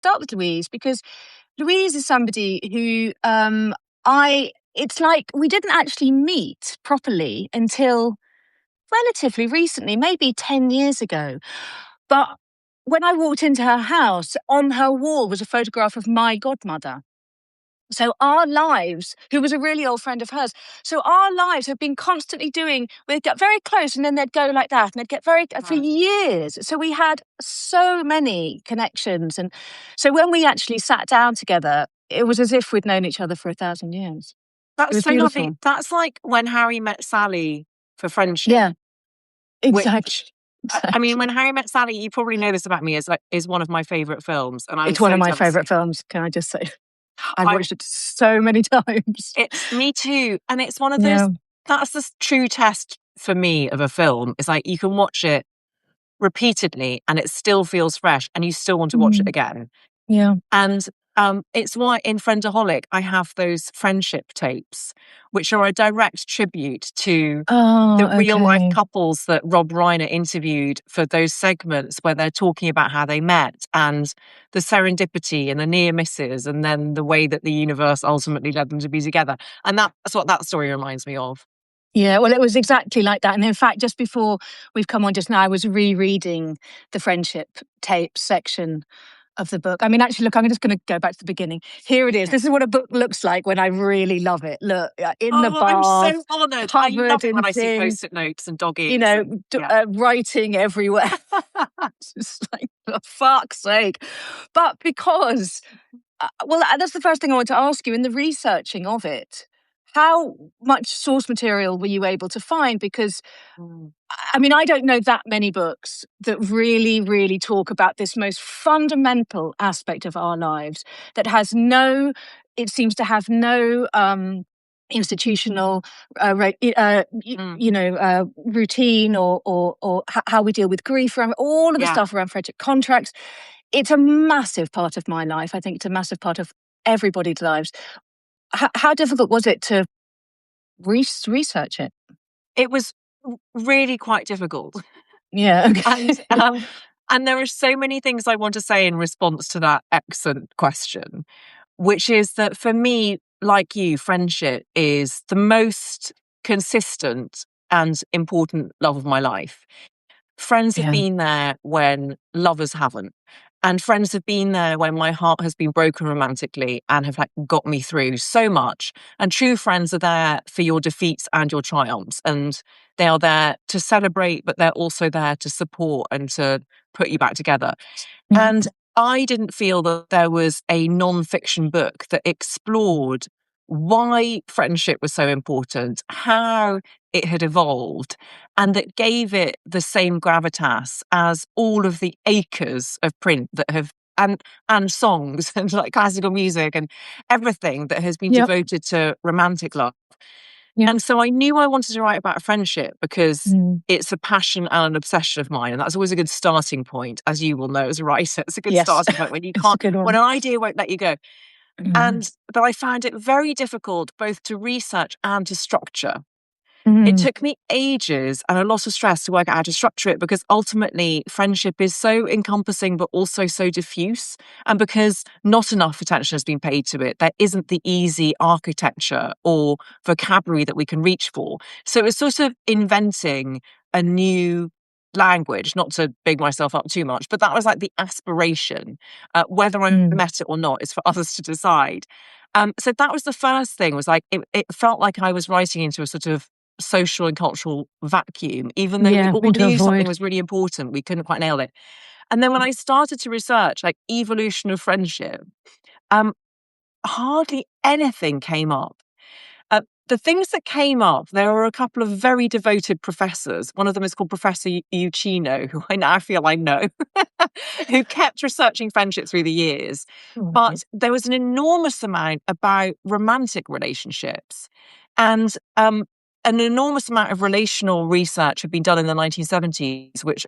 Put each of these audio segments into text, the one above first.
start with Louise, because Louise is somebody who it's like we didn't actually meet properly until relatively recently, maybe 10 years ago. But when I walked into her house, on her wall was a photograph of my godmother. So our lives, who was a really old friend of hers, so our lives have been constantly we'd get very close and then they'd go like that and they'd get for years. So we had so many connections. And so when we actually sat down together, it was as if we'd known each other for 1,000 years. That's It was so beautiful. lovely. That's like when Harry met Sally for friendship. Yeah, exactly. Which, I mean, when Harry Met Sally, you probably know this about me, is one of my favourite films. And it's one of my favourite films, can I just say? I've watched it so many times. It's me too. And it's one of those, that's the true test for me of a film. It's like you can watch it repeatedly and it still feels fresh and you still want to watch it again. Yeah. And it's why in Friendaholic I have those friendship tapes, which are a direct tribute to the real life couples that Rob Reiner interviewed for those segments where they're talking about how they met and the serendipity and the near misses and then the way that the universe ultimately led them to be together. And that's what that story reminds me of. Yeah, well, it was exactly like that. And in fact, just before we've come on just now, I was rereading the friendship tape section of the book. I mean, actually, look, I'm just going to go back to the beginning. Here it is. This is what a book looks like when I really love it. Look, in the bar. I'm so honoured. I love it when I see post-it notes and dog ears. You know, writing everywhere. It's just like, for fuck's sake. But because, well, that's the first thing I want to ask you. In the researching of it, how much source material were you able to find? Because, I mean, I don't know that many books that really, really talk about this most fundamental aspect of our lives that has it seems to have no institutional, routine or how we deal with grief, all of the stuff around friendship contracts. It's a massive part of my life. I think it's a massive part of everybody's lives. How difficult was it to research it? It was really quite difficult. Yeah. Okay. And there are so many things I want to say in response to that excellent question, which is that for me, like you, friendship is the most consistent and important love of my life. Friends have been there when lovers haven't. And friends have been there when my heart has been broken romantically and have got me through so much. And true friends are there for your defeats and your triumphs. And they are there to celebrate, but they're also there to support and to put you back together. Mm-hmm. And I didn't feel that there was a non-fiction book that explored why friendship was so important, how it had evolved, and that gave it the same gravitas as all of the acres of print that have and songs and classical music and everything that has been devoted to romantic love. Yep. And so I knew I wanted to write about a friendship because it's a passion and an obsession of mine. And that's always a good starting point, as you will know as a writer. It's a good starting point when you can't, when an idea won't let you go. But I found it very difficult both to research and to structure. It took me ages and a lot of stress to work out how to structure it because ultimately friendship is so encompassing but also so diffuse. And because not enough attention has been paid to it, there isn't the easy architecture or vocabulary that we can reach for. So it was sort of inventing a new language, not to big myself up too much, but that was the aspiration. Whether I met it or not is for others to decide. So that was the first thing, was it felt like I was writing into a sort of social and cultural vacuum, even though we all knew something was really important. We couldn't quite nail it. And then when I started to research evolution of friendship, hardly anything came up. The things that came up, there were a couple of very devoted professors. One of them is called Professor Uccino, who I now feel I know, who kept researching friendship through the years. But there was an enormous amount about romantic relationships. And an enormous amount of relational research had been done in the 1970s, which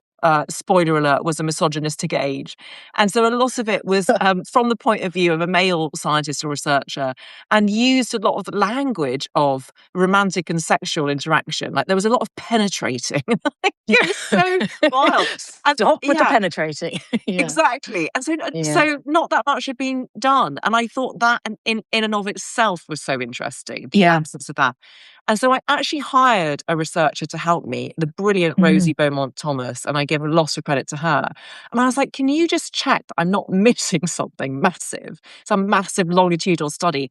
spoiler alert, was a misogynistic age. And so a lot of it was from the point of view of a male scientist or researcher, and used a lot of the language of romantic and sexual interaction. Like there was a lot of penetrating. It was so wild. And Stop with the yeah, penetrating. Yeah. exactly. And so, Yeah. so not that much had been done. And I thought that in and of itself was so interesting, the Yeah. absence of that. And so I actually hired a researcher to help me, the brilliant Rosie Beaumont Thomas, and I give a lot of credit to her. And I was like, can you just check that I'm not missing something massive, some massive longitudinal study?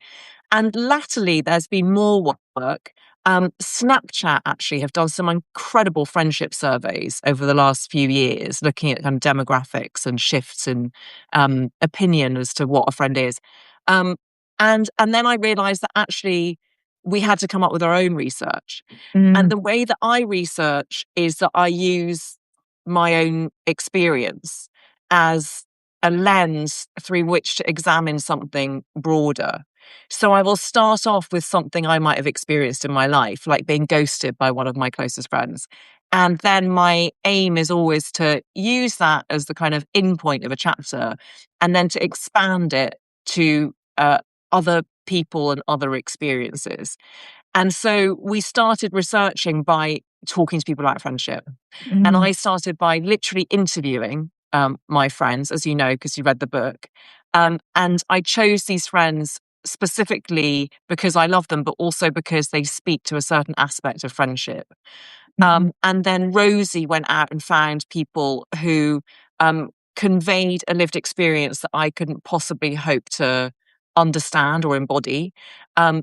And latterly, there's been more work. Snapchat actually have done some incredible friendship surveys over the last few years, looking at kind of demographics and shifts in opinion as to what a friend is. And then I realized that actually we had to come up with our own research. And the way that I research is that I use my own experience as a lens through which to examine something broader. So I will start off with something I might have experienced in my life, like being ghosted by one of my closest friends. And then my aim is always to use that as the kind of in point of a chapter, and then to expand it to other people and other experiences. And so we started researching by talking to people about friendship. And I started by literally interviewing my friends, as you know, because you read the book. And I chose these friends specifically because I love them, but also because they speak to a certain aspect of friendship. And then Rosie went out and found people who conveyed a lived experience that I couldn't possibly hope to understand or embody,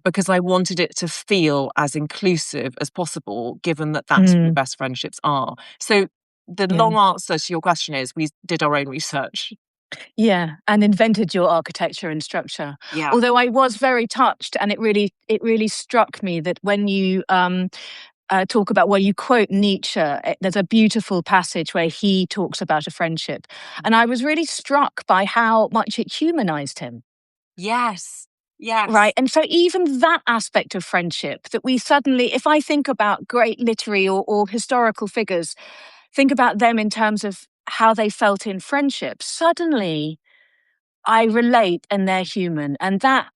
because I wanted it to feel as inclusive as possible, given that that's what the best friendships are. So the long answer to your question is we did our own research. Yeah, and invented your architecture and structure. Yeah. Although I was very touched, and it really struck me that when you talk about, well, you quote Nietzsche. There's a beautiful passage where he talks about a friendship, and I was really struck by how much it humanized him. Yes. Yes. Right. And so even that aspect of friendship that we suddenly, if I think about great literary or historical figures, think about them in terms of how they felt in friendship, suddenly I relate and they're human. And that,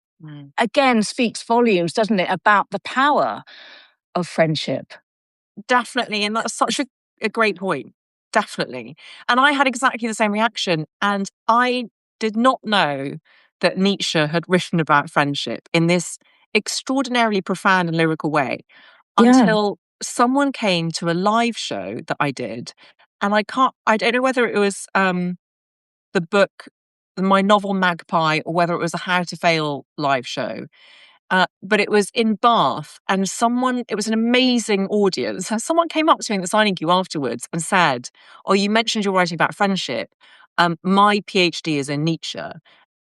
again, speaks volumes, doesn't it, about the power of friendship. Definitely. And that's such a great point. Definitely. And I had exactly the same reaction. And I did not know that Nietzsche had written about friendship in this extraordinarily profound and lyrical way until someone came to a live show that I did. And I don't know whether it was the book, my novel Magpie, or whether it was a How to Fail live show. But it was in Bath, and it was an amazing audience. And someone came up to me in the signing queue afterwards and said, "Oh, you mentioned you're writing about friendship. My PhD is in Nietzsche.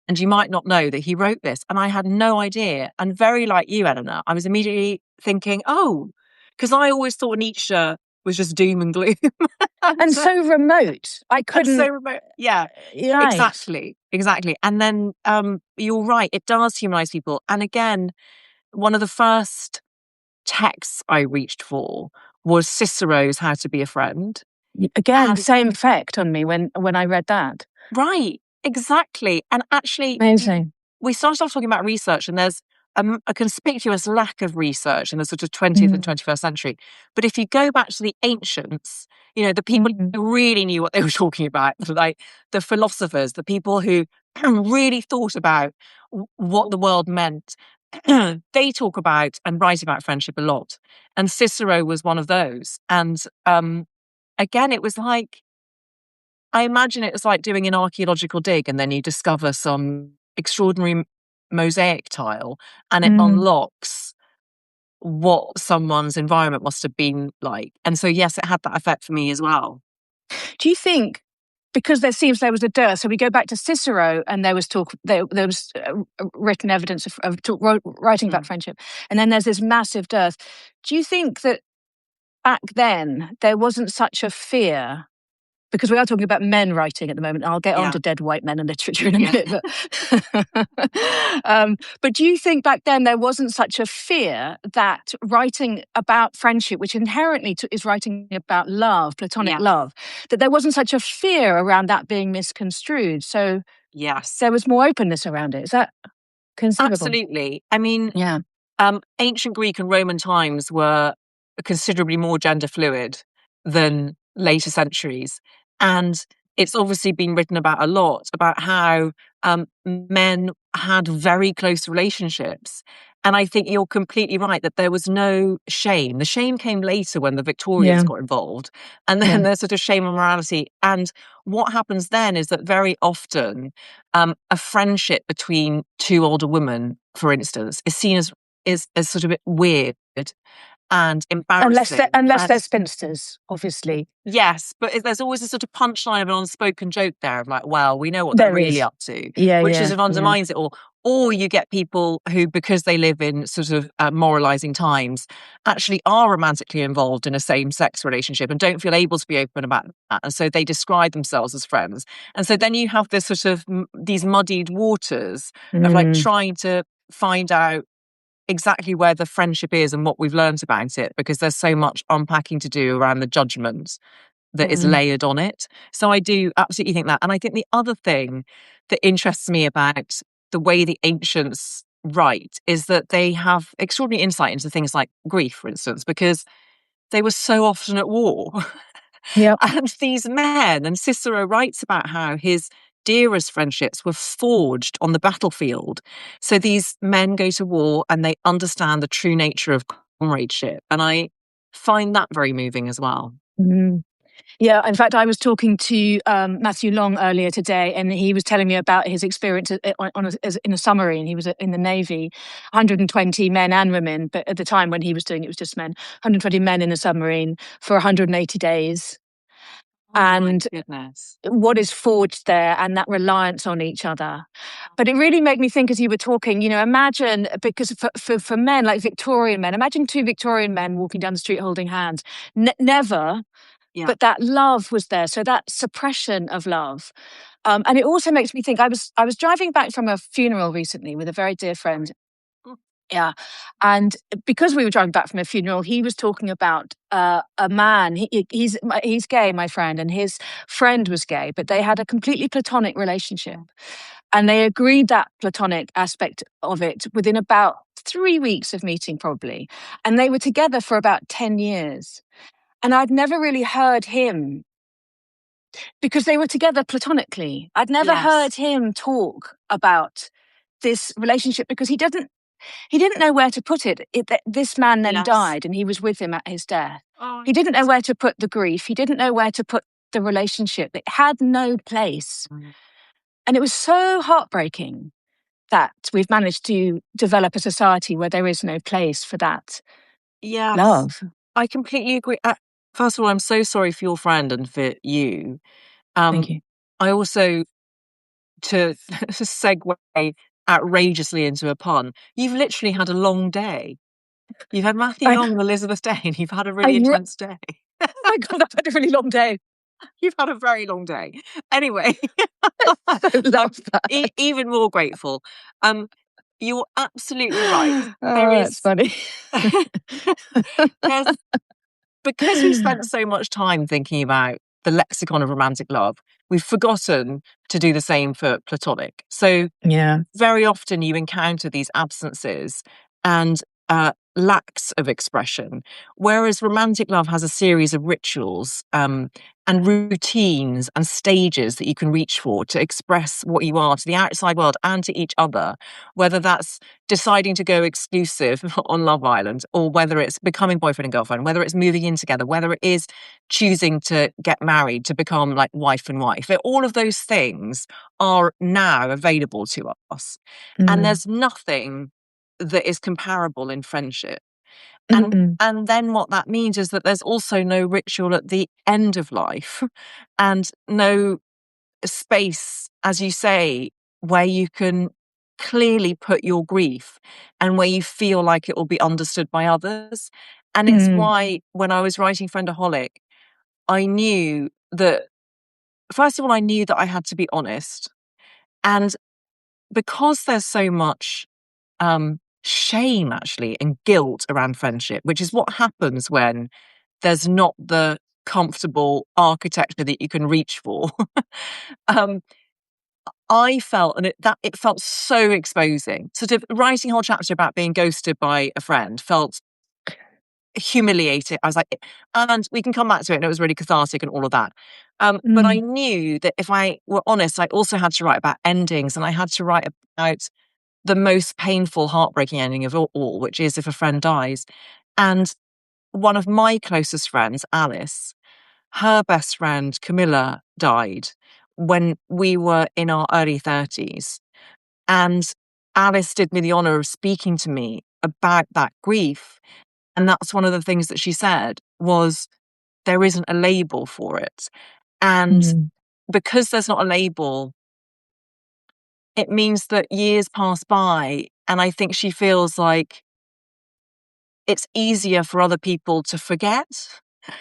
And you might not know that he wrote this." And I had no idea. And very like you, Eleanor, I was immediately thinking, oh, because I always thought Nietzsche was just doom and gloom. And so remote. I couldn't. So remote. Yeah, Right. exactly. And then you're right, it does humanize people. And again, one of the first texts I reached for was Cicero's How to Be a Friend. Again, same effect on me when I read that. Right, exactly. And actually, Amazing. we started off talking about research, and there's a conspicuous lack of research in the sort of 20th and 21st century. But if you go back to the ancients, the people who really knew what they were talking about, like the philosophers, the people who really thought about what the world meant, they talk about and write about friendship a lot. And Cicero was one of those. And again, it was like, I imagine it was like doing an archaeological dig, and then you discover some extraordinary mosaic tile, and it unlocks what someone's environment must have been like. And so, yes, it had that effect for me as well. Do you think, because there was a dearth, so we go back to Cicero, and there was written evidence of writing about friendship, and then there's this massive dearth. Do you think that back then there wasn't such a fear because we are talking about men writing at the moment. I'll get on Yeah. to dead white men and literature in a Yeah. minute. But do you think back then there wasn't such a fear that writing about friendship, which inherently is writing about love, platonic Yes. love, that there wasn't such a fear around that being misconstrued? So Yes. there was more openness around it. Is that conceivable? Absolutely. I mean, Yeah. ancient Greek and Roman times were considerably more gender fluid than later centuries. And it's obviously been written about a lot about how men had very close relationships. And I think you're completely right that there was no shame. The shame came later when the Victorians Yeah. got involved. And Yeah. then there's sort of shame and morality. And what happens then is that very often a friendship between two older women, for instance, is seen as sort of a bit weird and embarrassing. Unless And they're spinsters, obviously. yes, but there's always a sort of punchline of an unspoken joke there of like, well, we know what they're There really is. up to, Yeah, which yeah, sort of yeah. undermines it all. Or you get people who, because they live in sort of moralizing times, actually are romantically involved in a same sex relationship and don't feel able to be open about that. And so they describe themselves as friends. And so then you have this sort of these muddied waters of like Mm, trying to find out exactly where the friendship is and what we've learned about it, because there's so much unpacking to do around the judgment that is mm, layered on it. So I do absolutely think that. And I think the other thing that interests me about the way the ancients write is that they have extraordinary insight into things like grief, for instance, because they were so often at war. yep. And these men, and Cicero writes about how his dearest friendships were forged on the battlefield. So these men go to war and they understand the true nature of comradeship. And I find that very moving as well. Mm. Yeah, in fact, I was talking to Matthew Long earlier today, and he was telling me about his experience in a submarine. He was in the Navy, 120 men and women, but at the time when he was doing it, it was just men. 120 men in a submarine for 180 days, Oh my and goodness. what is forged there, and that reliance on each other. But it really made me think as you were talking. Imagine, because for men like Victorian men, imagine two Victorian men walking down the street holding hands. Never. Yeah. But that love was there. So that suppression of love. And it also makes me think, I was driving back from a funeral recently with a very dear friend. Mm. Yeah. And because we were driving back from a funeral, he was talking about a man. He's gay, my friend, and his friend was gay, but they had a completely platonic relationship. And they agreed that platonic aspect of it within about 3 weeks of meeting, probably. And they were together for about 10 years. And I'd never really heard him, because they were together platonically. I'd never Yes. heard him talk about this relationship because he didn't know where to put it. This man then Yes. died and he was with him at his death. Oh, He didn't know yes. where to put the grief. He didn't know where to put the relationship. It had no place. Mm. And it was so heartbreaking that we've managed to develop a society where there is no place for that Yes. love. I completely agree. First of all, I'm so sorry for your friend and for you. Thank Um, you. I also, to segue outrageously into a pun, you've literally had a long day. You've had Matthew I, Long and Elizabeth Day, and you've had a I, really intense day. oh my God, I've had a really long day. You've had a very long day. Anyway, I I'm love that. even more grateful. Um, you're absolutely right. There Oh, that's is, funny. there's, because we spent so much time thinking about the lexicon of romantic love, we've forgotten to do the same for platonic. So Yeah. very often you encounter these absences and lacks of expression, whereas romantic love has a series of rituals and routines and stages that you can reach for to express what you are to the outside world and to each other, whether that's deciding to go exclusive on Love Island, or whether it's becoming boyfriend and girlfriend, whether it's moving in together, whether it is choosing to get married, to become like wife and wife. All of those things are now available to us. And Mm. there's nothing that is comparable in friendship. And Mm-mm. and then what that means is that there's also no ritual at the end of life and no space, as you say, where you can clearly put your grief and where you feel like it will be understood by others. And it's Mm. why when I was writing Friendaholic, I knew that first of all, I knew that I had to be honest. And because there's so much shame actually and guilt around friendship, which is what happens when there's not the comfortable architecture that you can reach for. um, I felt, and it felt so exposing. Sort of writing a whole chapter about being ghosted by a friend felt humiliating. I was like, and we can come back to it, and it was really cathartic and all of that. But I Mm, knew that if I were honest, I also had to write about endings, and I had to write about the most painful, heartbreaking ending of all, which is if a friend dies. And one of my closest friends, Alice, her best friend, Camilla, died when we were in our early 30s. And Alice did me the honor of speaking to me about that grief. And that's one of the things that she said was there isn't a label for it. And mm, because there's not a label, it means that years pass by. And I think she feels like it's easier for other people to forget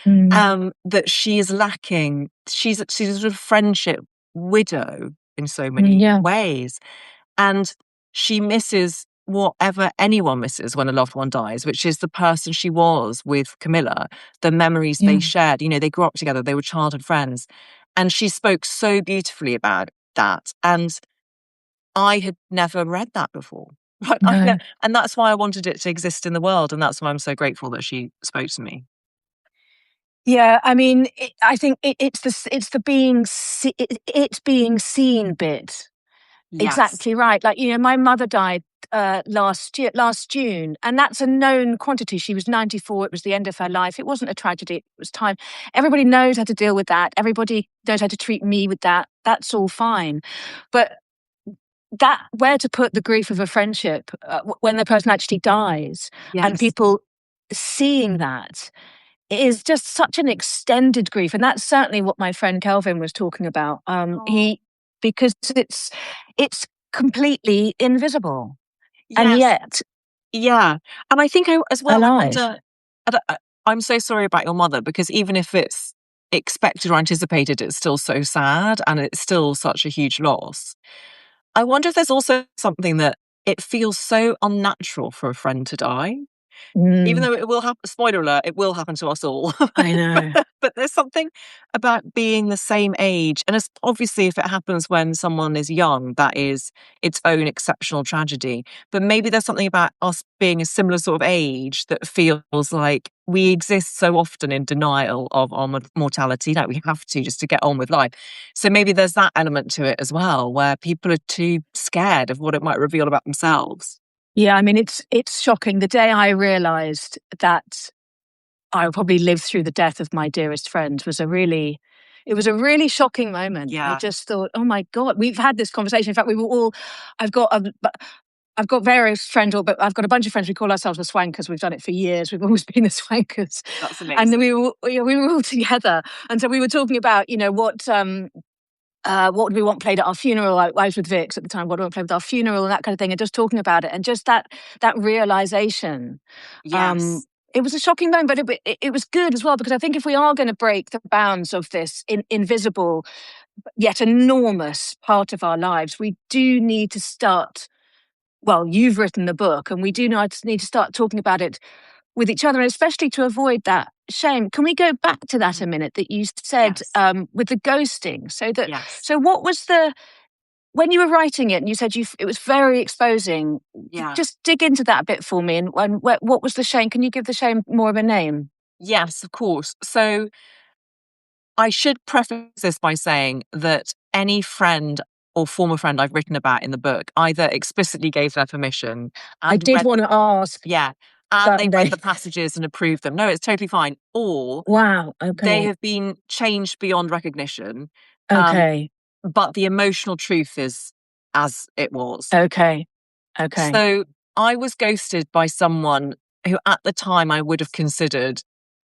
mm, that she is lacking. She's a sort of friendship widow in so many yeah, ways. And she misses whatever anyone misses when a loved one dies, which is the person she was with Camilla, the memories they yeah, shared. You know, they grew up together, they were childhood friends. And she spoke so beautifully about that. And I had never read that before. Right. no. And that's why I wanted it to exist in the world. And that's why I'm so grateful that she spoke to me. Yeah, I mean, I think it's the it's being seen bit. Yes. Exactly right. Like, my mother died last June, and that's a known quantity. She was 94. It was the end of her life. It wasn't a tragedy. It was time. Everybody knows how to deal with that. Everybody knows how to treat me with that. That's all fine. But that where to put the grief of a friendship when the person actually dies, and Yes. people seeing that is just such an extended grief, and that's certainly what my friend Kelvin was talking about. Oh, He because it's completely invisible, and yes. yet Yeah. And I think as well, I alive. wonder, I'm so sorry about your mother because even if it's expected or anticipated, it's still so sad and it's still such a huge loss. I wonder if there's also something that it feels so unnatural for a friend to die. Even Mm, though it will happen, spoiler alert, it will happen to us all. I know. But there's something about being the same age. And it's obviously, if it happens when someone is young, that is its own exceptional tragedy. But maybe there's something about us being a similar sort of age that feels like we exist so often in denial of our mortality, like we have to just to get on with life. So maybe there's that element to it as well, where people are too scared of what it might reveal about themselves. Yeah, I mean it's shocking. The day I realised that I would probably live through the death of my dearest friend it was a really shocking moment. I Yeah, just thought, oh my God, we've had this conversation. In fact, we were all, I've got a, I've got various friends, but I've got a bunch of friends. We call ourselves the Swankers. We've done it for years. We've always been the Swankers, that's and then amazing. we were all together. And so we were talking about, what do we want played at our funeral? I was with Vix at the time. What do we want played at our funeral and that kind of thing, and just talking about it, and just that realization. Um, Yes. it was a shocking moment, but it was good as well because I think if we are going to break the bounds of this invisible yet enormous part of our lives, we do need to start. Well, you've written the book, and we do need to start talking about it with each other, and especially to avoid that shame. Can we go back to that a Mm. minute that you said Yes. with the ghosting? Yes. So what was the when you were writing it, and you said it was very exposing. Yeah. Just dig into that a bit for me, and what was the shame? Can you give the shame more of a name? Yes, of course. So I should preface this by saying that any friend or former friend I've written about in the book either explicitly gave their permission I and did read want to ask yeah, and they read certainly. the passages and approved them. No, it's totally fine. Or Wow. they Okay. have been changed beyond recognition. Um, Okay. but the emotional truth is as it was. Okay. Okay. So I was ghosted by someone who at the time I would have considered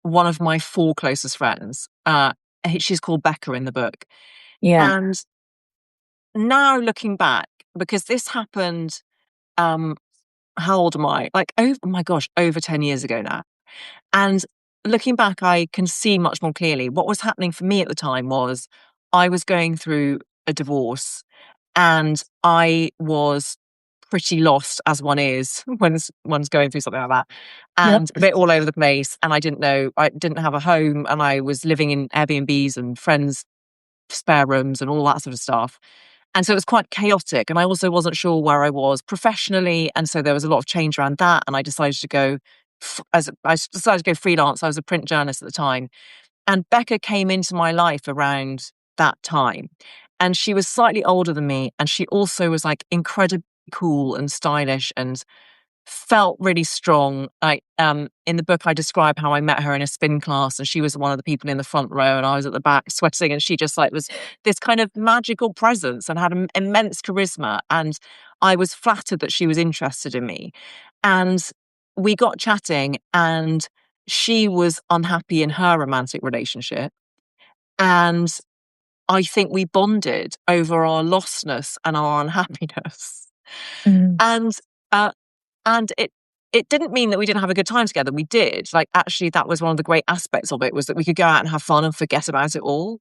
one of my four closest friends. She's called Becca in the book. Yeah. And now looking back, because this happened, um, how old am I? Like, oh my gosh, over 10 years ago now. And looking back, I can see much more clearly what was happening for me at the time was I was going through a divorce and I was pretty lost, as one is when one's going through something like that, Yep. and a bit all over the place. And I didn't have a home, and I was living in Airbnbs and friends' spare rooms and all that sort of stuff. And so it was quite chaotic. And I also wasn't sure where I was professionally. And so there was a lot of change around that. And I decided to go, I decided to go freelance. I was a print journalist at the time. And Becca came into my life around that time. And she was slightly older than me. And she also was like incredibly cool and stylish and felt really strong. In the book I describe how I met her in a spin class, and she was one of the people in the front row and I was at the back sweating, and she just like was this kind of magical presence and had an immense charisma, and I was flattered that she was interested in me. And we got chatting, and she was unhappy in her romantic relationship, and I think we bonded over our lostness and our unhappiness. Mm. And uh, and it didn't mean that we didn't have a good time together. We did. Like, actually, that was one of the great aspects of it, was that we could go out and have fun and forget about it all.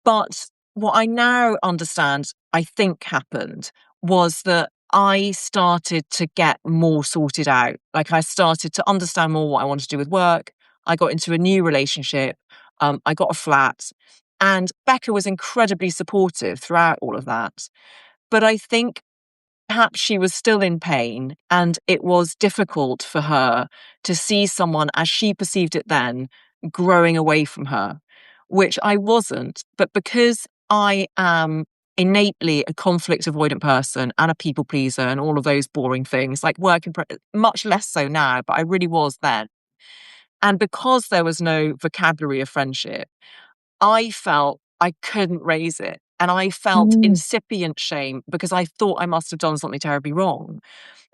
But what I now understand, I think happened, was that I started to get more sorted out. Like, I started to understand more what I wanted to do with work. I got into a new relationship. I got a flat. And Becca was incredibly supportive throughout all of that. But I think perhaps she was still in pain, and it was difficult for her to see someone as she perceived it then growing away from her, which I wasn't. But because I am innately a conflict avoidant person and a people pleaser and all of those boring things, like much less so now, but I really was then. And because there was no vocabulary of friendship, I felt I couldn't raise it. And I felt Mm. incipient shame because I thought I must have done something terribly wrong.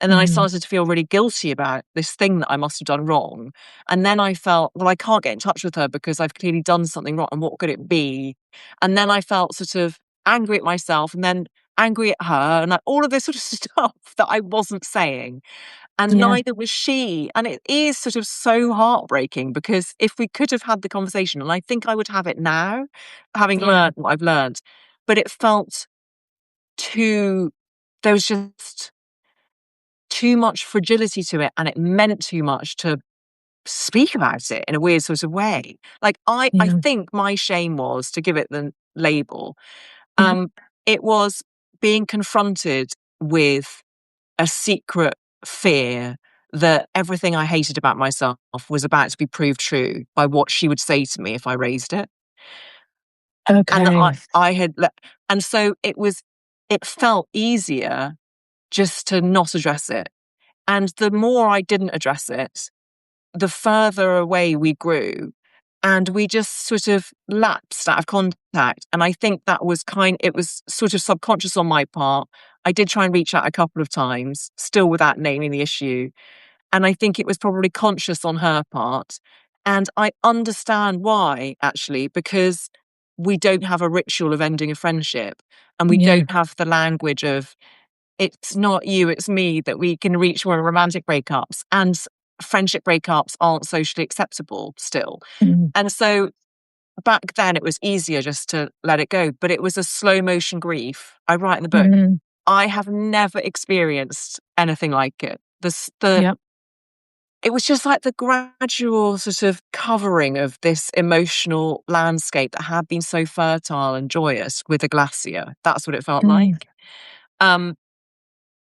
And then I Mm. started to feel really guilty about this thing that I must have done wrong. And then I felt, well, I can't get in touch with her because I've clearly done something wrong. And what could it be? And then I felt sort of angry at myself, and then angry at her, and all of this sort of stuff that I wasn't saying, and Yeah. neither was she. And it is sort of so heartbreaking, because if we could have had the conversation, and I think I would have it now, having Yeah. learned what I've learned, but it felt too, there was just too much fragility to it, and it meant too much to speak about it in a weird sort of way. Like, I Yeah. think my shame was, to give it the label, Yeah. um, it was being confronted with a secret fear that everything I hated about myself was about to be proved true by what she would say to me if I raised it. And that Okay. I had, and so it felt easier just to not address it. And the more I didn't address it, the further away we grew, and we just sort of lapsed out of contact. And I think it was sort of subconscious on my part. I did try and reach out a couple of times, still without naming the issue. And I think it was probably conscious on her part. And I understand why, actually, because we don't have a ritual of ending a friendship, and we Yeah. don't have the language of, it's not you, it's me, that we can reach when romantic breakups, and friendship breakups aren't socially acceptable still. Mm. And so back then it was easier just to let it go, but it was a slow motion grief. I write in the book, Mm. I have never experienced anything like it. Yep. It was just like the gradual sort of covering of this emotional landscape that had been so fertile and joyous with a glacier. That's what it felt Mm. like. Um,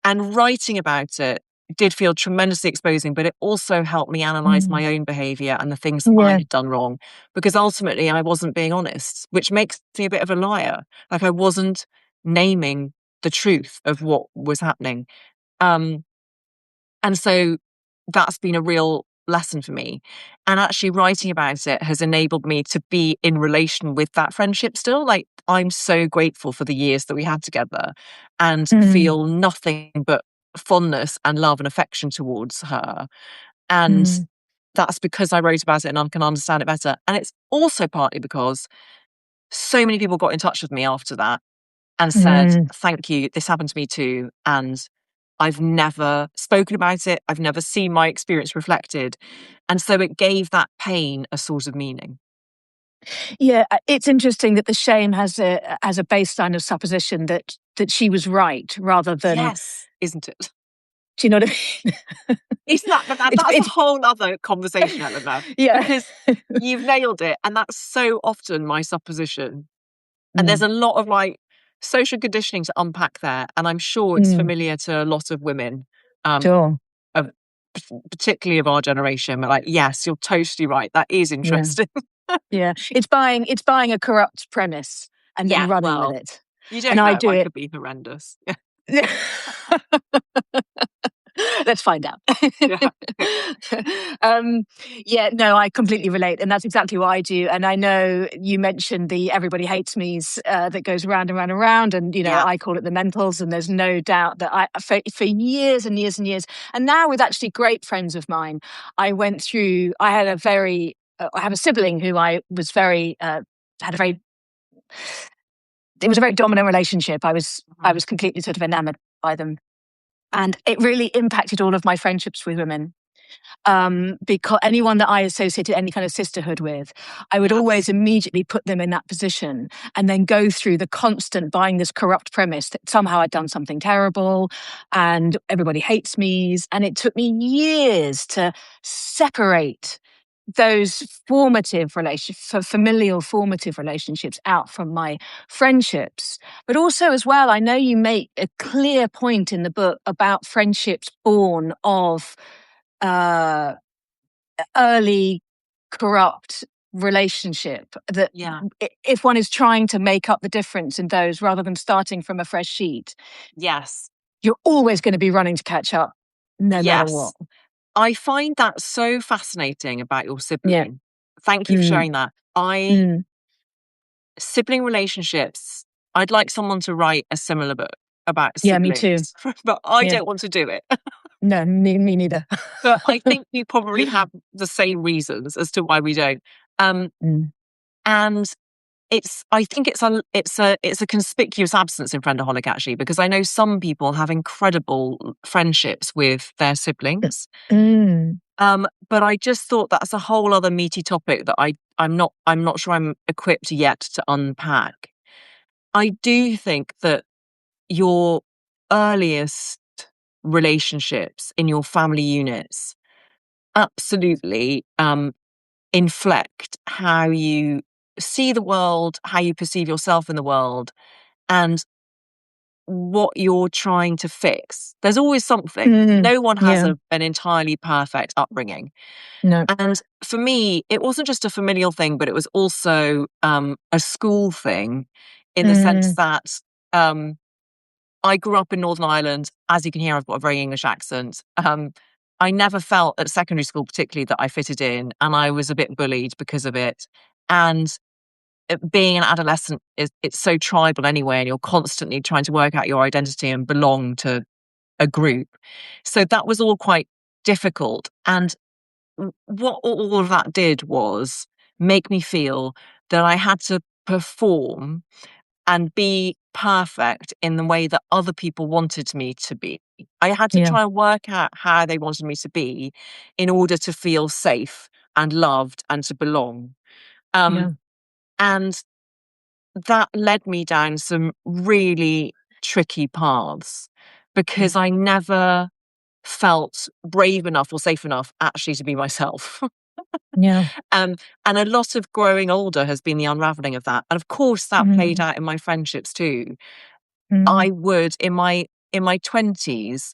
and writing about it did feel tremendously exposing, but it also helped me analyze Mm. my own behavior and the things that I Yeah. had done wrong, because ultimately I wasn't being honest, which makes me a bit of a liar. Like, I wasn't naming the truth of what was happening. Um, and so that's been a real lesson for me. And actually, writing about it has enabled me to be in relation with that friendship still. Like, I'm so grateful for the years that we had together, and Mm. feel nothing but fondness and love and affection towards her. And Mm. that's because I wrote about it and I can understand it better. And it's also partly because so many people got in touch with me after that and said, Mm. thank you, this happened to me too. And I've never spoken about it. I've never seen my experience reflected. And so it gave that pain a sort of meaning. Yeah, it's interesting that the shame has a baseline of supposition that she was right rather than. Yes, isn't it? Do you know what I mean? Isn't that's a It's whole other conversation, Eleanor, yeah. because you've nailed it. And that's so often my supposition. And there's Mm, a lot of like social conditioning to unpack there. And I'm sure it's mm, familiar to a lot of women, um, sure. of, particularly of our generation. But like, yes, you're totally right. That is Yeah. interesting. Yeah. It's buying a corrupt premise and then Yeah, running with well, it. you And don't I know. do I it. could be horrendous. Let's find out. Yeah. um, yeah, no, I completely relate, and that's exactly what I do. And I know you mentioned the "everybody hates me's" that goes round and round and round, and Yeah. I call it the mentals. And there's no doubt that for years and years and years, and now with actually great friends of mine, I went through. I have a sibling who I was very had a very. It was a very dominant relationship. I Mhm. was completely sort of enamored by them, and it really impacted all of my friendships with women. Because anyone that I associated any kind of sisterhood with, I would always Yes. immediately put them in that position and then go through the constant buying this corrupt premise that somehow I'd done something terrible and everybody hates me. And it took me years to separate those familial formative relationships out from my friendships. But also, as well, I know you make a clear point in the book about friendships born of uh, early corrupt relationship, that Yeah. if one is trying to make up the difference in those rather than starting from a fresh sheet, Yes. you're always going to be running to catch up no matter what. Yes. I find that so fascinating about your Yeah. sibling. Thank you for Mm, sharing that. I mm. Sibling relationships, I'd like someone to write a similar book about Yeah, me too. siblings, but I Yeah. don't want to do it. No, me neither. But I think we probably have the same reasons as to why we don't. Um, Mm. and I think it's a conspicuous absence in Friendaholic actually, because I know some people have incredible friendships with their siblings. Mm. But I just thought that's a whole other meaty topic that I'm not sure I'm equipped yet to unpack. I do think that your earliest relationships in your family units absolutely inflect how you see the world, how you perceive yourself in the world, and what you're trying to fix. There's always something. Mm. No one has Yeah. an entirely perfect upbringing. No. And for me, it wasn't just a familial thing, but it was also a school thing in the sense Mm. that um, I grew up in Northern Ireland. As you can hear, I've got a very English accent. I never felt at secondary school, particularly, that I fitted in, and I was a bit bullied because of it. And being an adolescent it's so tribal anyway, and you're constantly trying to work out your identity and belong to a group. So that was all quite difficult. And what all of that did was make me feel that I had to perform and be perfect in the way that other people wanted me to be. I had to Yeah. try and work out how they wanted me to be in order to feel safe and loved and to belong. Um, Yeah. and that led me down some really tricky paths Mm. because I never felt brave enough or safe enough actually to be myself. Yeah. um, and a lot of growing older has been the unraveling of that. And of course, that played Mm. out in my friendships too. Mm. I would in my 20s,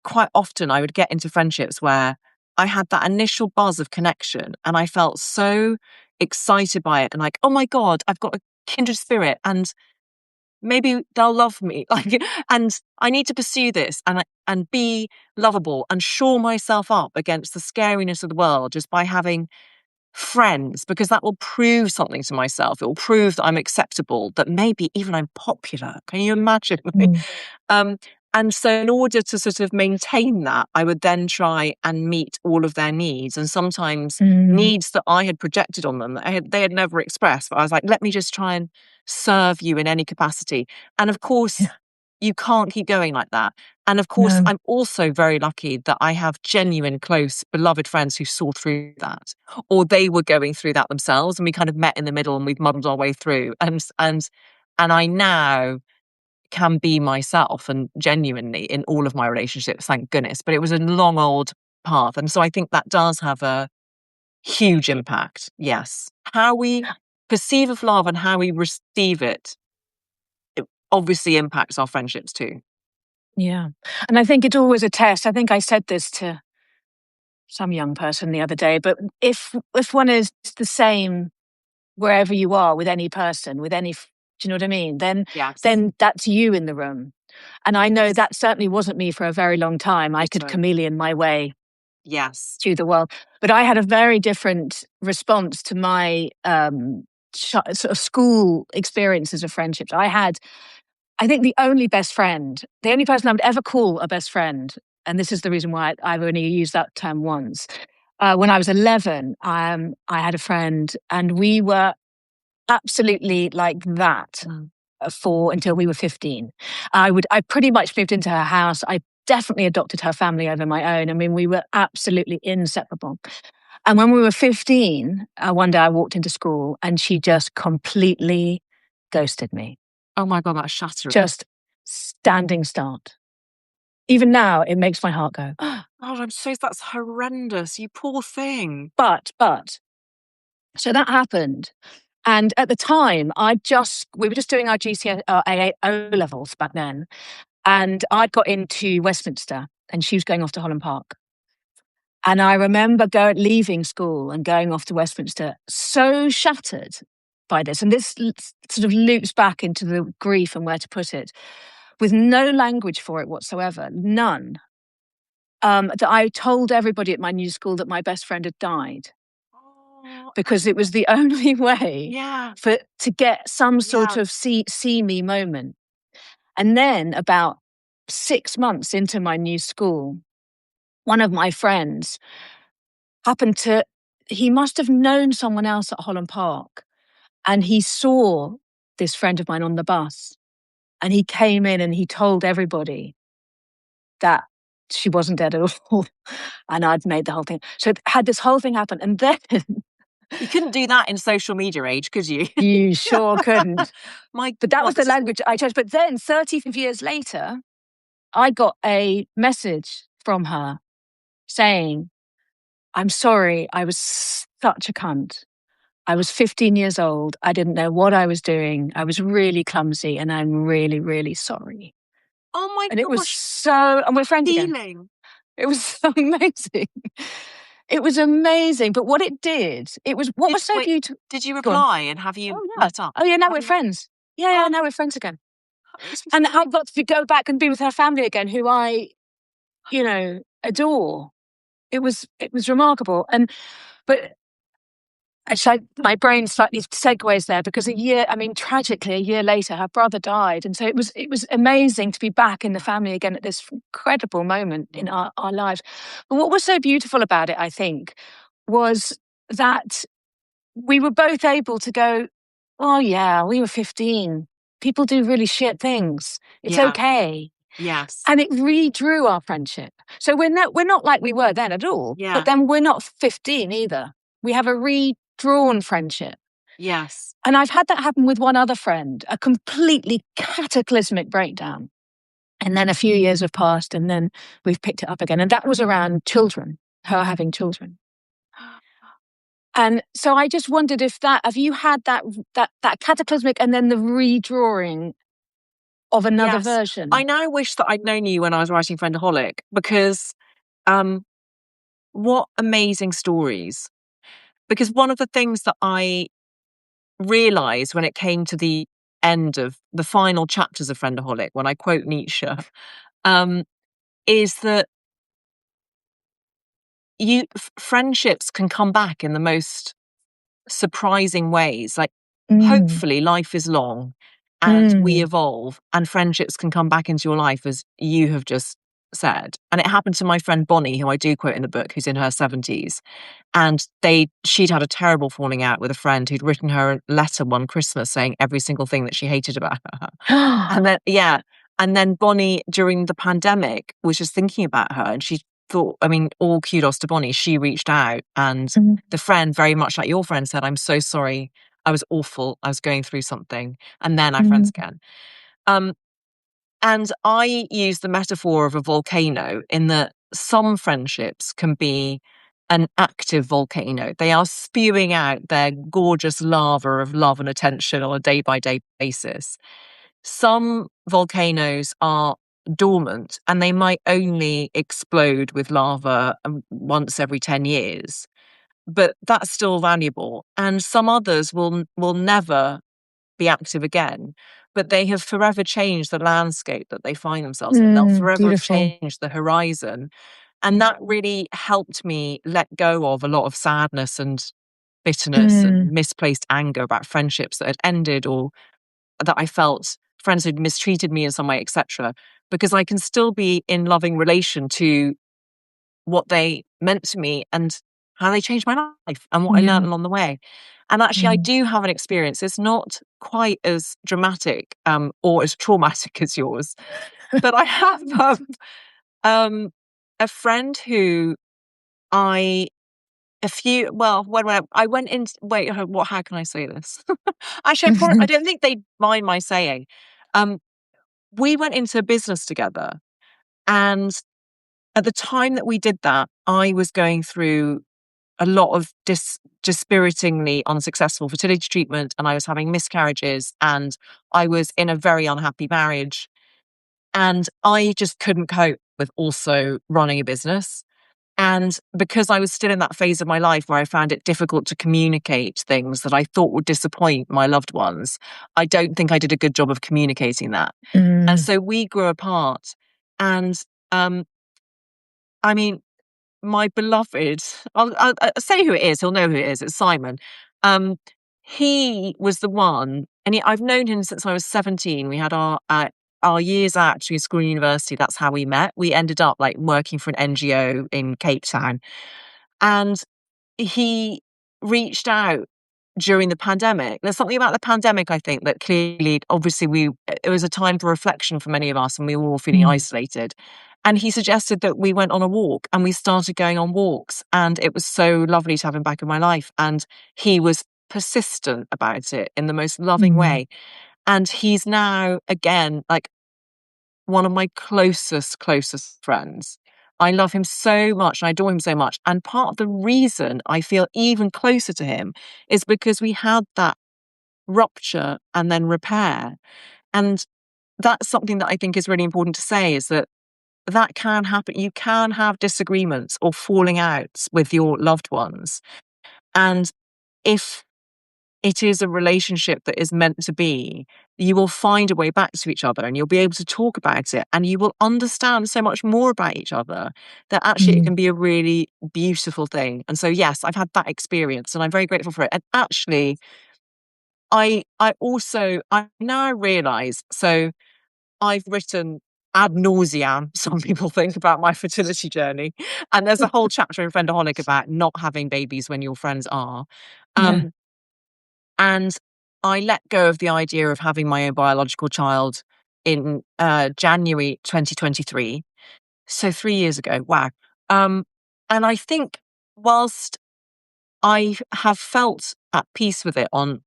quite often I would get into friendships where I had that initial buzz of connection and I felt so excited by it and like, oh my God, I've got a kindred spirit and maybe they'll love me. Like, and I need to pursue this and be lovable and shore myself up against the scariness of the world just by having friends, because that will prove something to myself. It will prove that I'm acceptable, that maybe even I'm popular. Can you imagine? Mm. um, and so, in order to sort of maintain that, I would then try and meet all of their needs, and sometimes Mm. needs that I had projected on them that they had never expressed. But I was like, let me just try and serve you in any capacity. And of course, Yeah. you can't keep going like that. And of course, No. I'm also very lucky that I have genuine, close, beloved friends who saw through that, or they were going through that themselves, and we kind of met in the middle and we've muddled our way through. And I now can be myself and genuinely in all of my relationships, thank goodness. But it was a long old path, and so I think that does have a huge impact. Yes, how we perceive of love and how we receive it obviously impacts our friendships too. Yeah. And I think it's always a test. I think I said this to some young person the other day, but if one is the same wherever you are with any person, with any, do you know what I mean? Yes. Then that's you in the room. And I know Yes. that certainly wasn't me for a very long time. I could Ditto. chameleon my way Yes. through the world, but I had a very different response to my sort of school experiences of friendships. I think the only best friend, the only person I would ever call a best friend, and this is the reason why I've only used that term once. When I was 11, I had a friend, and we were absolutely like that for until we were 15. I pretty much moved into her house. I definitely adopted her family over my own. I mean, we were absolutely inseparable. And when we were 15, one day I walked into school and she just completely ghosted me. Oh my God, that's shattering. Just standing start. Even now, it makes my heart go. Oh, I'm so, that's horrendous. You poor thing. But, so that happened. And at the time, we were just doing our GCSE, O levels back then. And I'd got into Westminster and she was going off to Holland Park. And I remember leaving school and going off to Westminster, so shattered by this. And this sort of loops back into the grief and where to put it, with no language for it whatsoever, none. That I told everybody at my new school that my best friend had died, Oh, because it was the only way yeah. to get some sort Yeah. of see me moment. And then about 6 months into my new school, one of my friends he must have known someone else at Holland Park, and he saw this friend of mine on the bus, and he came in and he told everybody that she wasn't dead at all. And I'd made the whole thing. So it had this whole thing happen. And then You couldn't do that in social media age, could you? you sure couldn't. But that was the God. language I chose. But then 35 years later, I got a message from her saying, "I'm sorry, I was such a cunt. I was 15 years old. I didn't know what I was doing. I was really clumsy, and I'm really, really sorry." Oh my And it was gosh. and we're friends again. Healing. It was so amazing. It was amazing. But what it did, what was so beautiful. Did you Go on. reply and have you Oh, yeah. met up? Oh, yeah, now we're friends. Yeah, Oh, now we're friends again. this is And I got to go back and be with her family again, who I, adore. It was remarkable. But actually, my brain slightly segues there, because tragically, a year later, her brother died. And so it was amazing to be back in the family again at this incredible moment in our lives. But what was so beautiful about it, I think, was that we were both able to go, "Oh yeah, we were 15. People do really shit things. It's Yeah. okay." Yes. And it redrew our friendship. So we're not like we were then at all. Yeah. But then we're not 15 either. We have a redrawn friendship. Yes. And I've had that happen with one other friend, a completely cataclysmic breakdown. And then a few years have passed, and then we've picked it up again. And that was around children, her having children. And so I just wondered have you had that cataclysmic and then the redrawing of another version? I now wish that I'd known you when I was writing Friendaholic, because what amazing stories. Because one of the things that I realised when it came to the end of the final chapters of Friendaholic, when I quote Nietzsche, is that friendships can come back in the most surprising ways. Like, hopefully life is long and we evolve, and friendships can come back into your life, as you have just said. And it happened to my friend Bonnie, who I do quote in the book, who's in her 70s. And she'd had a terrible falling out with a friend who'd written her a letter one Christmas saying every single thing that she hated about her. And then, And then Bonnie, during the pandemic, was just thinking about her, and she thought, I mean, all kudos to Bonnie. She reached out, and Mm. the friend, very much like your friend, said, "I'm so sorry. I was awful. I was going through something." And then our friends Mm. again. Um, and I use the metaphor of a volcano in that some friendships can be an active volcano. They are spewing out their gorgeous lava of love and attention on a day by day basis. Some volcanoes are dormant and they might only explode with lava once every 10 years, but that's still valuable. And some others will never be active again, but they have forever changed the landscape that they find themselves in. They'll forever have Beautiful. changed the horizon. And that really helped me let go of a lot of sadness and bitterness and Mm. misplaced anger about friendships that had ended, or that I felt friends had mistreated me in some way, etc. Because I can still be in loving relation to what they meant to me and how they changed my life and what I Yeah. learned along the way. And actually, I Mm. do have an experience. It's not quite as dramatic or as traumatic as yours, but I have um, a friend who I a few well when I went in. Wait, what? How can I say this? Actually, I don't think they'd mind my saying. Um, we went into business together, and at the time that we did that, I was going through a lot of dispiritingly unsuccessful fertility treatment, and I was having miscarriages, and I was in a very unhappy marriage, and I just couldn't cope with also running a business. And because I was still in that phase of my life where I found it difficult to communicate things that I thought would disappoint my loved ones, I don't think I did a good job of communicating that. And Mm. so we grew apart. And um, I mean, my beloved, I'll say who it is, he'll know who it is, it's Simon. Um, he was the one, and I've known him since I was 17. We had our years out between school and university. That's how we met. We ended up like working for an NGO in Cape Town. And he reached out during the pandemic. There's something about the pandemic, I think, that clearly, obviously, it was a time for reflection for many of us, and we were all feeling Mm. isolated. And he suggested that we went on a walk, and we started going on walks. And it was so lovely to have him back in my life. And he was persistent about it in the most loving Mm. way. And he's now, again, like one of my closest friends. I love him so much and I adore him so much. And part of the reason I feel even closer to him is because we had that rupture and then repair. And that's something that I think is really important to say, is that that can happen. You can have disagreements or falling outs with your loved ones. And if it is a relationship that is meant to be, you will find a way back to each other and you'll be able to talk about it and you will understand so much more about each other, that actually it Mm. can be a really beautiful thing. And so, yes, I've had that experience and I'm very grateful for it. And actually, I now realize, so I've written ad nauseam, some people think, about my fertility journey. And there's a whole chapter in Friendaholic about not having babies when your friends are. Yeah. Um, and I let go of the idea of having my own biological child in January 2023. So 3 years ago. Wow. Um, and I think whilst I have felt at peace with it on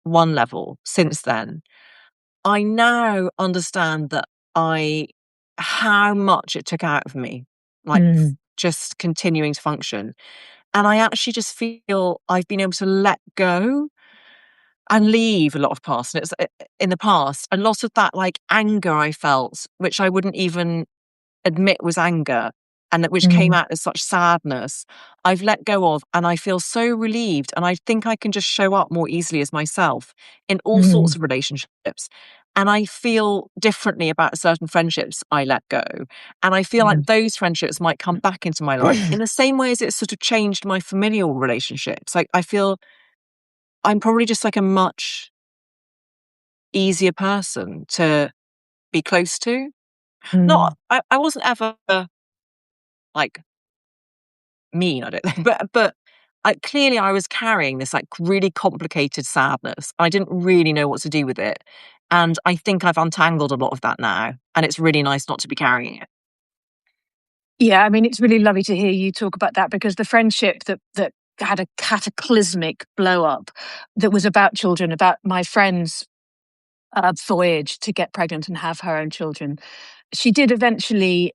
one level since then, I now understand that how much it took out of me, like Mm. just continuing to function. And I actually just feel I've been able to let go and leave a lot of past. And it's in the past, a lot of that like anger I felt, which I wouldn't even admit was anger, and which came Mm. out as such sadness, I've let go of, and I feel so relieved. And I think I can just show up more easily as myself in all sorts Mm. of relationships. And I feel differently about certain friendships I let go. And I feel like Mm. those friendships might come back into my life in the same way as it's sort of changed my familial relationships. Like I feel I'm probably just like a much easier person to be close to. Not, Mm. I wasn't ever like mean, I don't think, but clearly I was carrying this like really complicated sadness. I didn't really know what to do with it, and I think I've untangled a lot of that now. and it's really nice not to be carrying it. Yeah, I mean, it's really lovely to hear you talk about that, because the friendship that had a cataclysmic blow up, that was about children, about my friend's voyage to get pregnant and have her own children. She did eventually.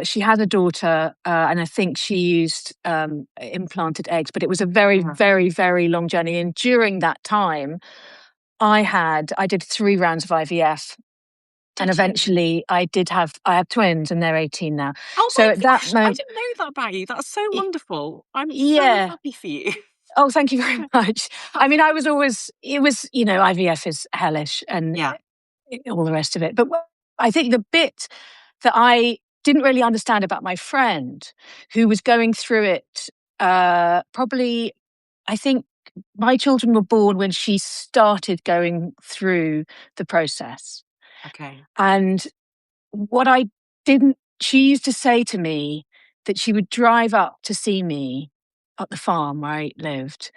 She had a daughter, and I think she used implanted eggs, but it was a very, very, very long journey. And during that time, I did 3 rounds of IVF. And eventually I have twins, and they're 18 now. Oh So my at that gosh, I moment, didn't know that about you. That's so wonderful. I'm so yeah. happy for you. Oh, thank you very much. I mean, it was, IVF is hellish and Yeah. all the rest of it. But I think the bit that I didn't really understand about my friend, who was going through it, probably, I think my children were born when she started going through the process. Okay. And what I didn't, she used to say to me that she would drive up to see me at the farm where I lived.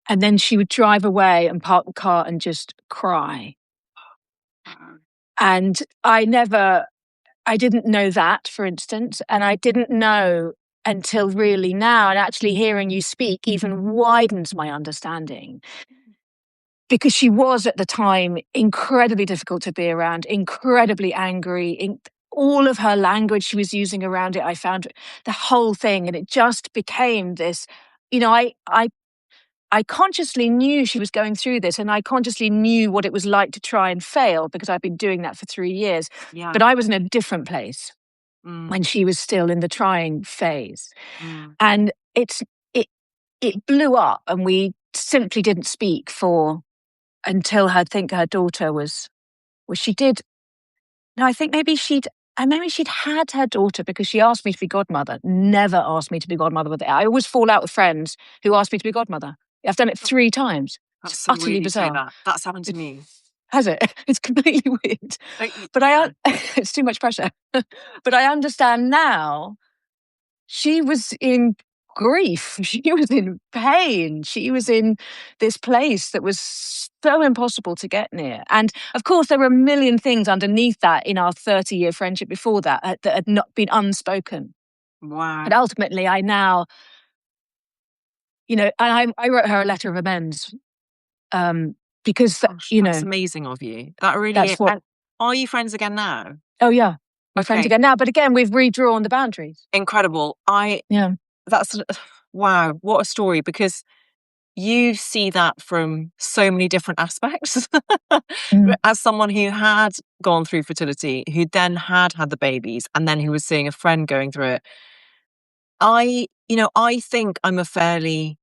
And then she would drive away and park the car and just cry. And I didn't know that, for instance. And I didn't know until really now. And actually hearing you speak even widens my understanding, because she was at the time incredibly difficult to be around, incredibly angry. All of her language she was using around it, I found the whole thing, and it just became this. You know, I consciously knew she was going through this, and I consciously knew what it was like to try and fail, because I've been doing that for 3 years. Yeah. But I was in a different place Mm, when she was still in the trying phase, mm. and it it blew up, and we simply didn't speak for until I think her daughter was she did no, I think maybe she'd had her daughter, because she asked me to be godmother. Never asked me to be godmother with it. I always fall out with friends who ask me to be godmother. I've done it 3 times. It's That's so utterly weird you say bizarre. that. That's happened to It me. has it. It's completely weird. But Yeah. it's too much pressure. But I understand now. She was in grief. She was in pain. She was in this place that was so impossible to get near. And of course, there were a million things underneath that in our 30-year friendship before that that had not been unspoken. Wow. But ultimately, I now, and I wrote her a letter of amends, um, because, Gosh, that's amazing of you. That really that's is. what, And are you friends again now? oh yeah, we're friends Okay. again now. But again, we've redrawn the boundaries. Incredible. Yeah. That's, wow, what a story, because you see that from so many different aspects. Mm, As someone who had gone through fertility, who then had the babies, and then who was seeing a friend going through it, I think I'm a fairly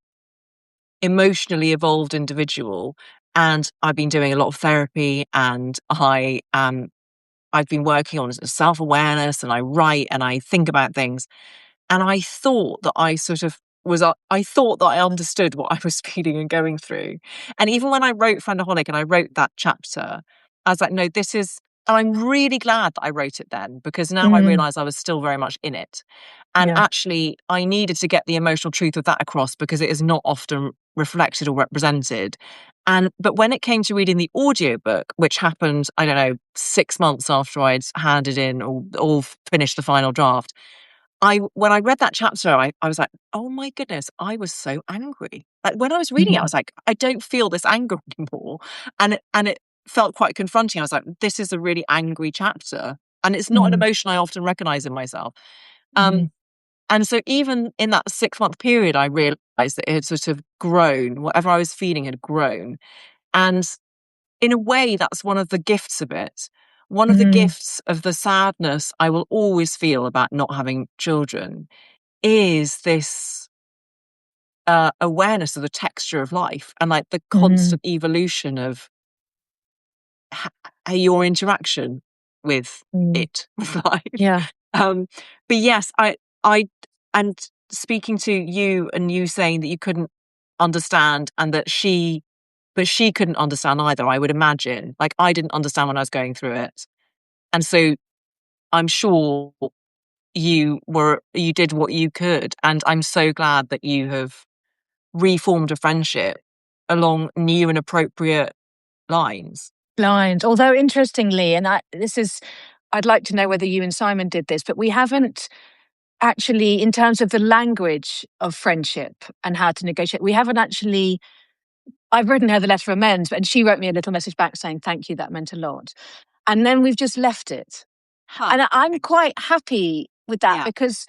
emotionally evolved individual, and I've been doing a lot of therapy, and I've been working on self-awareness, and I write and I think about things. And I thought that I sort of I thought that I understood what I was feeling and going through. And even when I wrote Friendaholic and I wrote that chapter, I was like, no, this is, and I'm really glad that I wrote it then, because now I mm, realize I was still very much in it. And yeah. actually, I needed to get the emotional truth of that across, because it is not often reflected or represented. But when it came to reading the audiobook, which happened, I don't know, 6 months after I'd handed in or finished the final draft, when I read that chapter, I was like, oh my goodness, I was so angry. Like when I was reading it, I Mm, was like, I don't feel this anger anymore. And it felt quite confronting. I was like, this is a really angry chapter. And it's not an mm, emotion I often recognize in myself. Um, mm, and so even in that 6 month period, I realized that it had sort of grown, whatever I was feeling had grown. And in a way, that's one of the gifts of it. One of the mm, gifts of the sadness I will always feel about not having children is this awareness of the texture of life, and like the mm, constant evolution of your interaction with mm. it, with life. Yeah. Um, but yes, I, and speaking to you and you saying that you couldn't understand, and but she couldn't understand either, I would imagine. Like I didn't understand when I was going through it. And so I'm sure you did what you could. And I'm so glad that you have reformed a friendship along new and appropriate lines. blind. Although interestingly, I'd like to know whether you and Simon did this, but we haven't actually, in terms of the language of friendship and how to negotiate, we haven't actually. I've written her the letter of amends, and she wrote me a little message back saying, "Thank you, that meant a lot." And then we've just left it. Huh. And I'm quite happy with that because,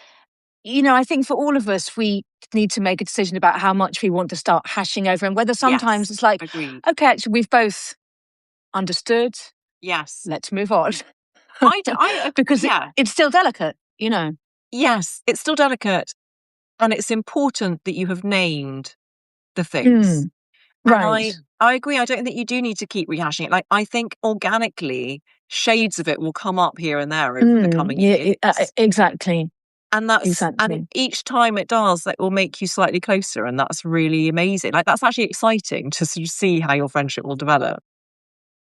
I think for all of us, we need to make a decision about how much we want to start hashing over and whether sometimes it's like, agreed. okay, actually, we've both understood. Yes. Let's move on. Because it's still delicate, Yes, it's still delicate. And it's important that you have named the things. Right. And I agree. I don't think you do need to keep rehashing it. Like, I think organically, shades of it will come up here and there over the coming years. Exactly. And each time it does, that will make you slightly closer. And that's really amazing. Like, that's actually exciting to sort of see how your friendship will develop.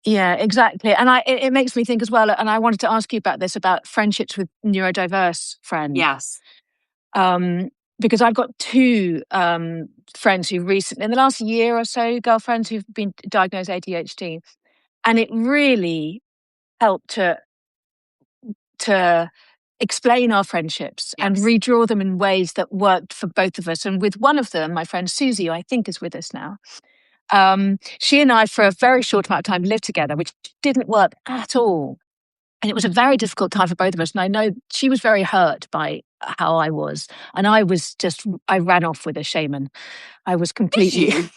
Yeah, exactly. And it makes me think as well, and I wanted to ask you about this, about friendships with neurodiverse friends. Yes. Because I've got two friends who recently, in the last year or so, girlfriends who've been diagnosed ADHD. And it really helped to explain our friendships and redraw them in ways that worked for both of us. And with one of them, my friend Susie, who I think is with us now, she and I, for a very short amount of time, lived together, which didn't work at all. And it was a very difficult time for both of us. And I know she was very hurt by how I was. And I ran off with a shaman. I was completely...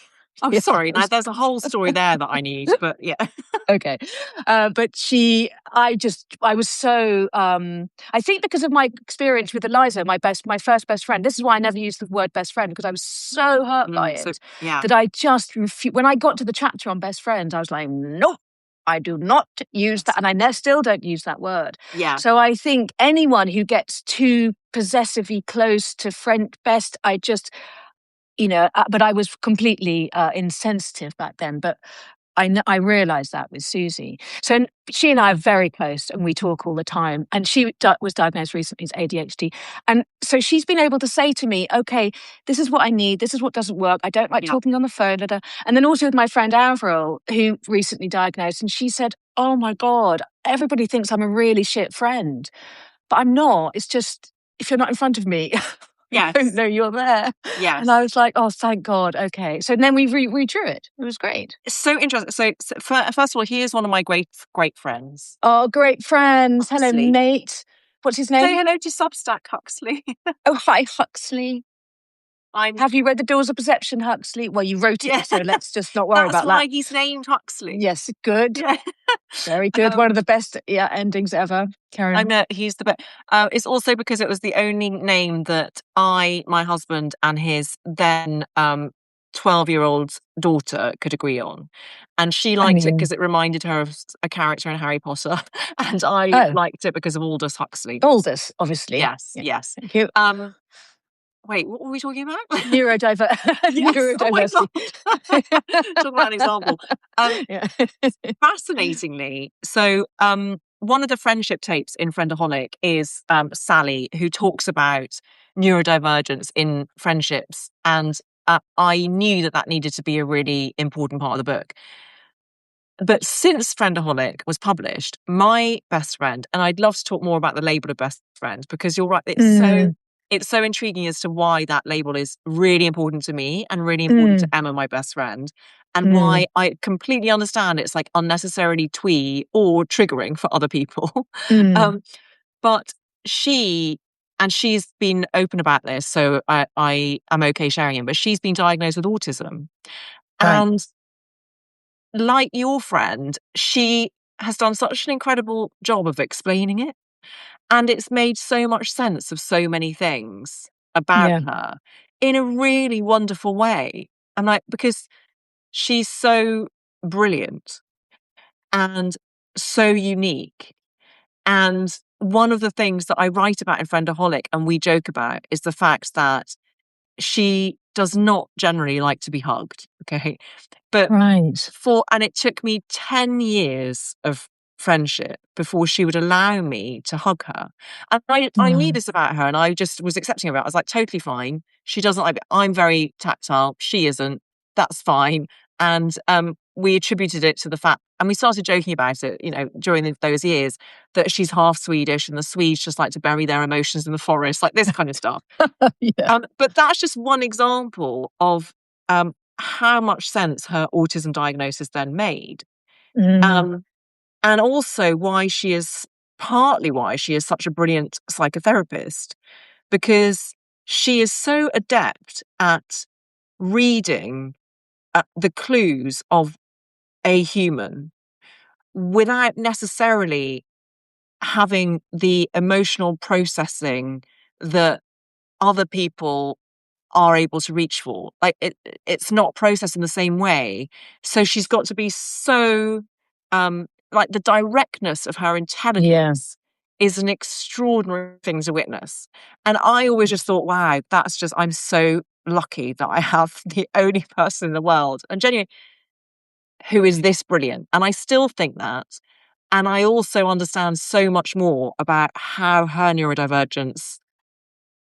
I'm sorry. Now, there's a whole story there that I need, but yeah. Okay. But I was so, I think because of my experience with Eliza, my first best friend, this is why I never used the word best friend, because I was so hurt by it that I just when I got to the chapter on best friends, I was like, nope, I do not use that. And I still don't use that word. Yeah. So I think anyone who gets too possessively close to friend best, but I was completely insensitive back then. But I realised that with Susie. So she and I are very close and we talk all the time. And she was diagnosed recently as ADHD. And so she's been able to say to me, okay, this is what I need. This is what doesn't work. I don't like talking on the phone. And then also with my friend Avril, who recently diagnosed, and she said, oh my God, everybody thinks I'm a really shit friend. But I'm not. It's just, if you're not in front of me... I don't know you're there. Yes. And I was like, oh, thank God. Okay. So then we redrew it. It was great. It's so interesting. So first of all, he is one of my great friends. Oh, great friends. Huxley. Hello, Nate. What's his name? Say hello to Substack, Huxley. Oh, hi, Huxley. Have you read The Doors of Perception, Huxley? Well, you wrote it, so let's just not worry about that. That's why he's named Huxley. Yes, good. Yeah. Very good. One of the best endings ever. Carry on. I know, he's the best. It's also because it was the only name that my husband, and his then 12-year-old daughter could agree on. And she liked it because it reminded her of a character in Harry Potter. And I liked it because of Aldous Huxley. Aldous, obviously. Yes, yes. Thank you. Wait, what were we talking about? Neurodiversity. Oh talk about an example. Fascinatingly, so one of the friendship tapes in Friendaholic is Sally, who talks about neurodivergence in friendships. And I knew that needed to be a really important part of the book. But since Friendaholic was published, my best friend, and I'd love to talk more about the label of best friend, because you're right, it's so intriguing as to why that label is really important to me and really important to Emma, my best friend, and why I completely understand it's like unnecessarily twee or triggering for other people. But she's been open about this, so I am okay sharing it, but she's been diagnosed with autism. Right. And like your friend, she has done such an incredible job of explaining it. And it's made so much sense of so many things about her in a really wonderful way. And because she's so brilliant and so unique. And one of the things that I write about in Friendaholic and we joke about is the fact that she does not generally like to be hugged. Okay. But and it took me 10 years of friendship before she would allow me to hug her. And I knew this about her and I just was accepting of it. I was like, totally fine. She doesn't like it. I'm very tactile. She isn't. That's fine. And we attributed it to the fact, and we started joking about it, during those years, that she's half Swedish and the Swedes just like to bury their emotions in the forest, like this kind of stuff. Yeah. But that's just one example of how much sense her autism diagnosis then made. Mm. Um, and also partly why she is such a brilliant psychotherapist, because she is so adept at reading the clues of a human without necessarily having the emotional processing that other people are able to reach for. Like it's not processed in the same way. So she's got to be so like the directness of her Yeah. intelligence is an extraordinary thing to witness. And I always just thought, wow, I'm so lucky that I have the only person in the world and genuinely who is this brilliant. And I still think that. And I also understand so much more about how her neurodivergence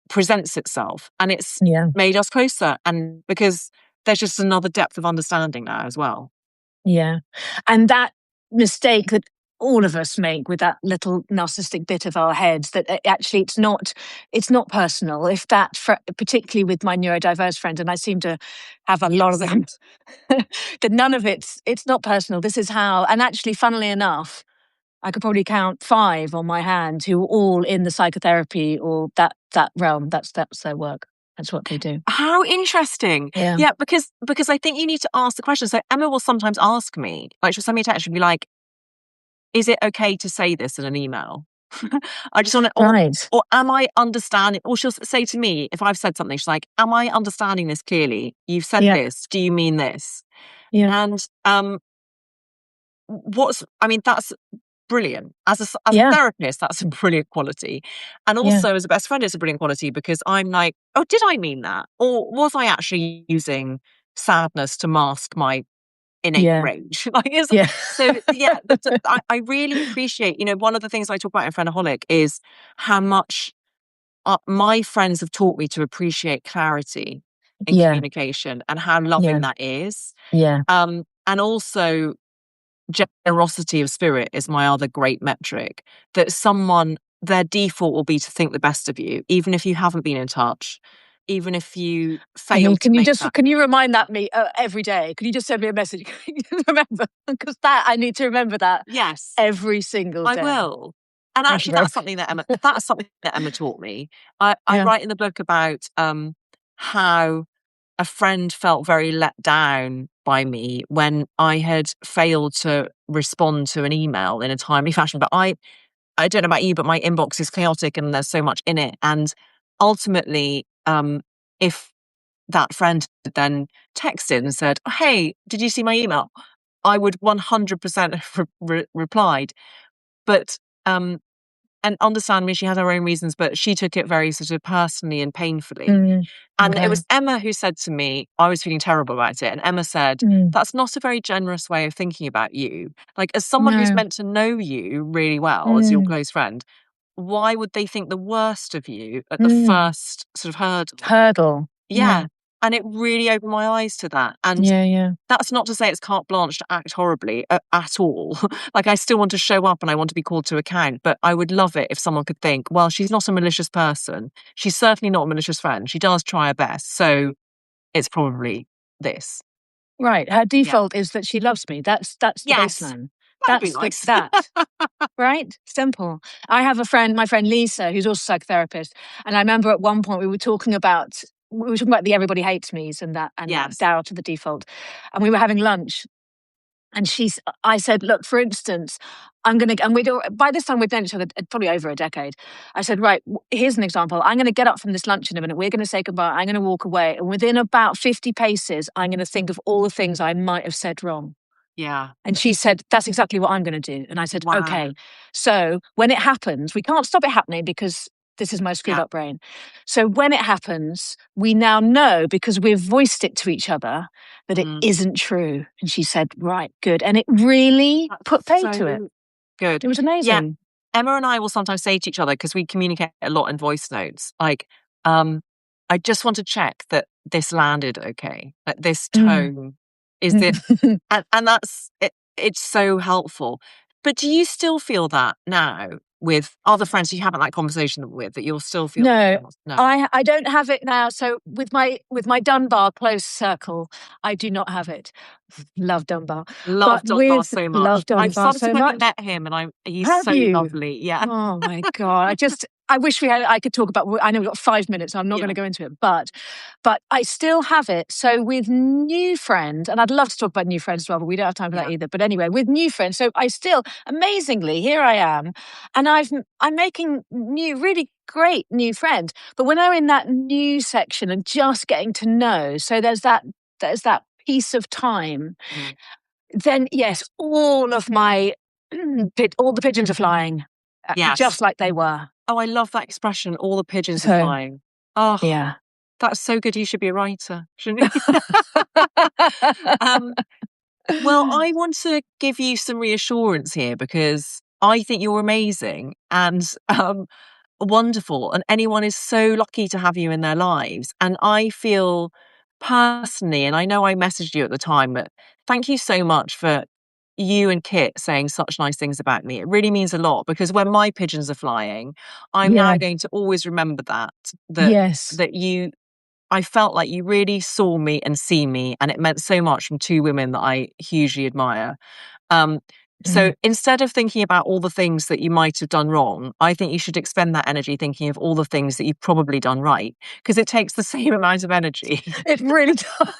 presents itself, and it's Yeah. made us closer, and because there's just another depth of understanding now as well. Yeah. And that mistake that all of us make with that little narcissistic bit of our heads, that actually it's not personal. If that, particularly with my neurodiverse friend, and I seem to have a lot of them, that none of it's not personal. This is how, and actually, funnily enough, I could probably count 5 on my hand who are all in the psychotherapy or that realm. That's their work. That's what they do. How interesting. Yeah. Yeah, because I think you need to ask the question. So Emma will sometimes ask me, like she'll send me a text and be like, is it okay to say this in an email? I just want to, Right. or am I understanding? Or she'll say to me, if I've said something, she's like, am I understanding this clearly? You've said Yeah. this. Do you mean this? Yeah. And that's brilliant. As a Yeah. therapist, that's a brilliant quality. And Yeah. also as a best friend, it's a brilliant quality, because I'm like, oh, did I mean that? Or was I actually using sadness to mask my innate Yeah. rage? Like, Yeah. so yeah, I really appreciate, one of the things I talk about in Friendaholic is how much my friends have taught me to appreciate clarity in Yeah. communication and how Yeah. loving that is. Yeah. And also generosity of spirit is my other great metric, that their default will be to think the best of you, even if you haven't been in touch, even if you I mean, failed to make that. can you remind that me every day? Can you just send me a message? Can you remember? Because I need to remember that Yes, every single I day. will. And Thank you actually, very that's something that Emma taught me. I Yeah. write in the book about how a friend felt very let down by me when I had failed to respond to an email in a timely fashion. But I don't know about you, but my inbox is chaotic and there's so much in it. And ultimately, if that friend then texted and said, oh, hey, did you see my email? I would 100% have replied. But, and understand me, she had her own reasons, but she took it very sort of personally and painfully. Mm. And it Okay. was Emma who said to me, I was feeling terrible about it. And Emma said, Mm. that's not a very generous way of thinking about you. Like, as someone who's No. meant to know you really well, as your Mm. close friend, why would they think the worst of you at the Mm. first sort of hurdle? Hurdle. Yeah. Yeah. And it really opened my eyes to that. And Yeah. Yeah. that's not to say it's carte blanche to act horribly at all. Like, I still want to show up and I want to be called to account, but I would love it if someone could think, well, she's not a malicious person. She's certainly not a malicious friend. She does try her best. So it's probably this. Right. Her Yeah. default is that she loves me. That's the Yes. baseline. That would be That's nice. that. Right? Simple. I have a friend, my friend Lisa, who's also a psychotherapist. And I remember at one point we were talking about the everybody hates me's and that Yes. doubt of the default. And we were having lunch. And I said, look, for instance, by this time we've known each other probably over a decade. I said, right, here's an example. I'm going to get up from this lunch in a minute. We're going to say goodbye. I'm going to walk away. And within about 50 paces, I'm going to think of all the things I might have said wrong. Yeah. And she said, that's exactly what I'm going to do. And I said, Wow. okay. So when it happens, we can't stop it happening because this is my screwed Yeah. up brain. So when it happens, we now know because we've voiced it to each other that it isn't true. And she said, right, good. And it really put faith to it. Good. It was amazing. Yeah. Emma and I will sometimes say to each other, because we communicate a lot in voice notes, like, I just want to check that this landed okay, like this tone is it, and that's it, it's so helpful. But do you still feel that now with other friends you haven't that conversation with, that you'll still feel No, no? I don't have it now. So with my Dunbar close circle, I do not have it. Love Dunbar, Love but Dunbar with so much. love I've Dunbar so subsequently much. met him, and he's Have so you? lovely. Yeah, Oh my God. I wish I could talk about, I know we've got 5 minutes. So I'm not going yeah, to go into it, but I still have it. So with new friends, and I'd love to talk about new friends as well, but we don't have time for that yeah. either. But anyway, with new friends. So I still, amazingly, here I am, and I'm making new, really great new friends. But when I'm in that new section and just getting to know, so there's that piece of time, Mm. then yes, all of my all the pigeons are flying, Yes. just like they were. Oh, I love that expression. All the pigeons are So flying. Oh, yeah. that's so good. You should be a writer, shouldn't you? um, well, I want to give you some reassurance here because I think you're amazing and wonderful, and anyone is so lucky to have you in their lives. And I feel personally, and I know I messaged you at the time, but thank you so much for you and Kit saying such nice things about me. It really means a lot because when my pigeons are flying, I'm Yeah. now going to always remember that Yes. that you I felt like you really saw me and see me, and it meant so much from two women that I hugely admire. Um, so Mm. instead of thinking about all the things that you might have done wrong, I think you should expend that energy thinking of all the things that you've probably done right, because it takes the same amount of energy. It really does.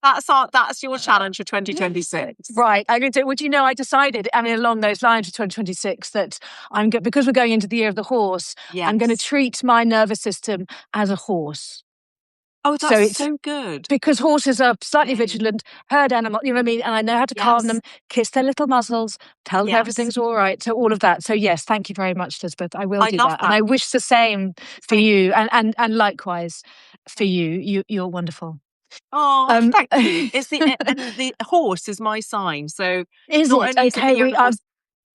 That's your challenge for 2026. Right. I did. Would you know? I decided. I mean, along those lines for 2026, that because we're going into the year of the horse. I'm going to Yes. treat my nervous system as a horse. Oh, So that's it's so good. because horses are slightly Yay. vigilant, herd animal, you know what I mean? And I know how to calm them, Yes. kiss their little muzzles, tell them Yes. everything's all right. So all of that. So yes, thank you very much, Lisbeth. I will I do love that. And that. I wish the same for Thank you, you. and likewise for Thank you. you. You're wonderful. Oh, Um thank you. It's and the horse is my sign. So is not it? only is it the Okay, year of we the are horse,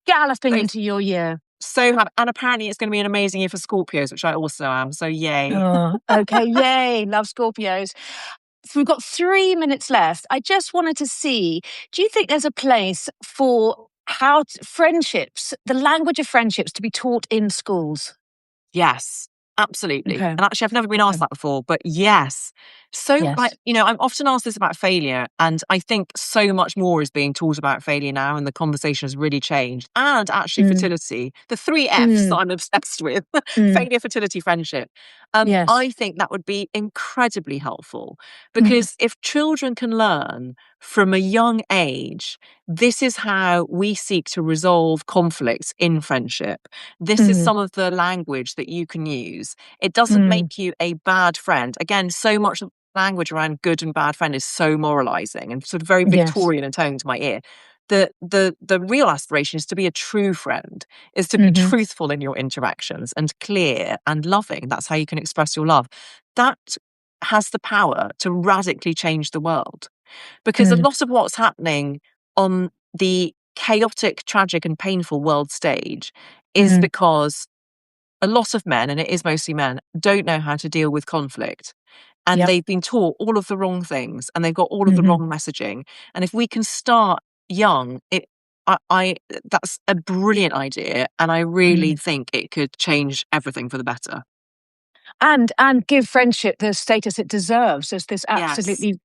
galloping so into your year. so happy. And apparently it's going to be an amazing year for Scorpios, which I also am. So yay. Oh, okay. Yay. Love Scorpios. So we've got 3 minutes left. I just wanted to see, do you think there's a place for friendships, the language of friendships, to be taught in schools? Yes, absolutely. Okay. And actually, I've never been asked Okay. that before, but yes. So, like, Yes. I'm often asked this about failure, and I think so much more is being taught about failure now, and the conversation has really changed. And actually, Mm, fertility, the three F's that mm, I'm obsessed with: mm. failure, fertility, friendship. Yes. I think that would be incredibly helpful Mhm, because if children can learn from a young age, this is how we seek to resolve conflicts in friendship. This is mhm, some of the language that you can use. It doesn't mm. make you a bad friend. Again, so much of language around good and bad friend is so moralizing and sort of very Yes. Victorian in tone to my ear. The real aspiration is to be a true friend, is to be Mhm, truthful in your interactions and clear and loving. That's how you can express your love. That has the power to radically change the world. Because a mm, lot of what's happening on the chaotic, tragic, and painful world stage is mm. because a lot of men, and it is mostly men, don't know how to deal with conflict. And Yep. they've been taught all of the wrong things and they've got all of the Mhm, wrong messaging. And if we can start young, I that's a brilliant idea. And I really mm. think it could change everything for the better. And give friendship the status it deserves as this Yes. absolutely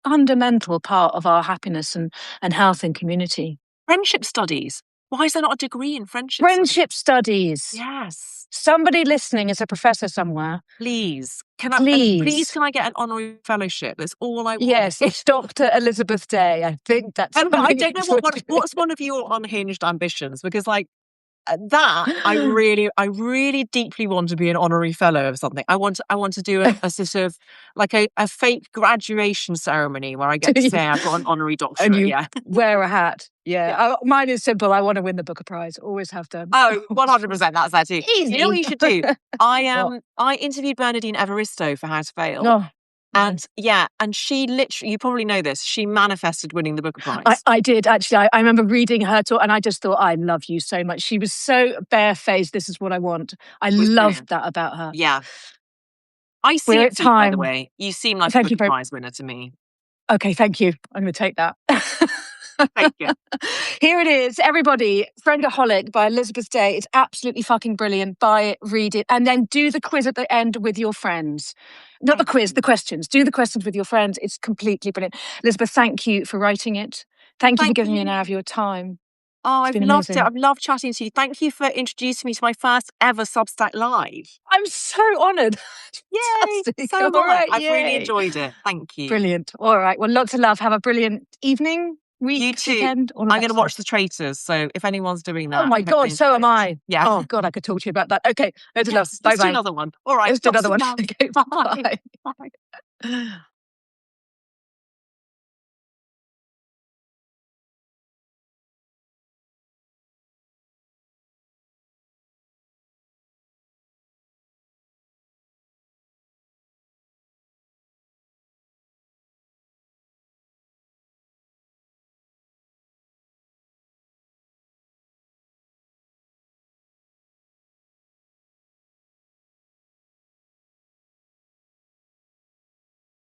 fundamental part of our happiness and health and community. Friendship studies. Why is there not a degree in friendship studies? Friendship studies. Yes. Somebody listening is a professor somewhere. Please. Please Please. can I get an honorary fellowship? That's all I want. Yes, Dr. Elizabeth Day. I think that's But I something don't know which would what's one of your unhinged ambitions because like that I really deeply want to be an honorary fellow of something. I want to do a sort of like a fake graduation ceremony where I do get to say you? I've got an honorary And doctorate. you Yeah. wear a hat. Yeah. Yeah. Mine is simple. I want to win the Booker Prize. Always have done. Oh, 100%. That's that too. You know what Easy. you should do? I What? I interviewed Bernadine Evaristo for How to Fail. Oh, And nice. yeah, and she literally, you probably know this, she manifested winning the Booker I, Prize. I did actually. I remember reading her talk and I just thought, I love you so much. She was so barefaced. This is what I want. I It was loved brilliant. that about her. Yeah. I see We're it at for you, by the time. way. You seem like a Thank you Booker very Prize winner to me. Okay, thank you. I'm going to take that. Thank you. Here it is, everybody. Friendaholic by Elizabeth Day. It's absolutely fucking brilliant. Buy it, read it, and then do the quiz at the end with your friends. Not the quiz, the questions. Do the questions with your friends. It's completely brilliant. Elizabeth, thank you for writing it. Thank you for giving me an hour of your time. Oh, It's I've been loved amazing. it. I've loved chatting to you. Thank you for introducing me to my first ever Substack Live. I'm so honoured. Yay! Fantastic. So am All I. right, I've really yay. enjoyed it. Thank you. Brilliant. All right. Well, lots of love. Have a brilliant evening, week, You too. weekend. All of I'm that going to stuff. watch The Traitors. So if anyone's doing that, Oh my I hope God, they so enjoy am it. I. Yeah. Oh God, I could talk to you about that. Okay, loads of love. Yes. Bye Let's do bye. another one. All right. Let's do Lots another of one. love. Okay, Bye. bye. Bye.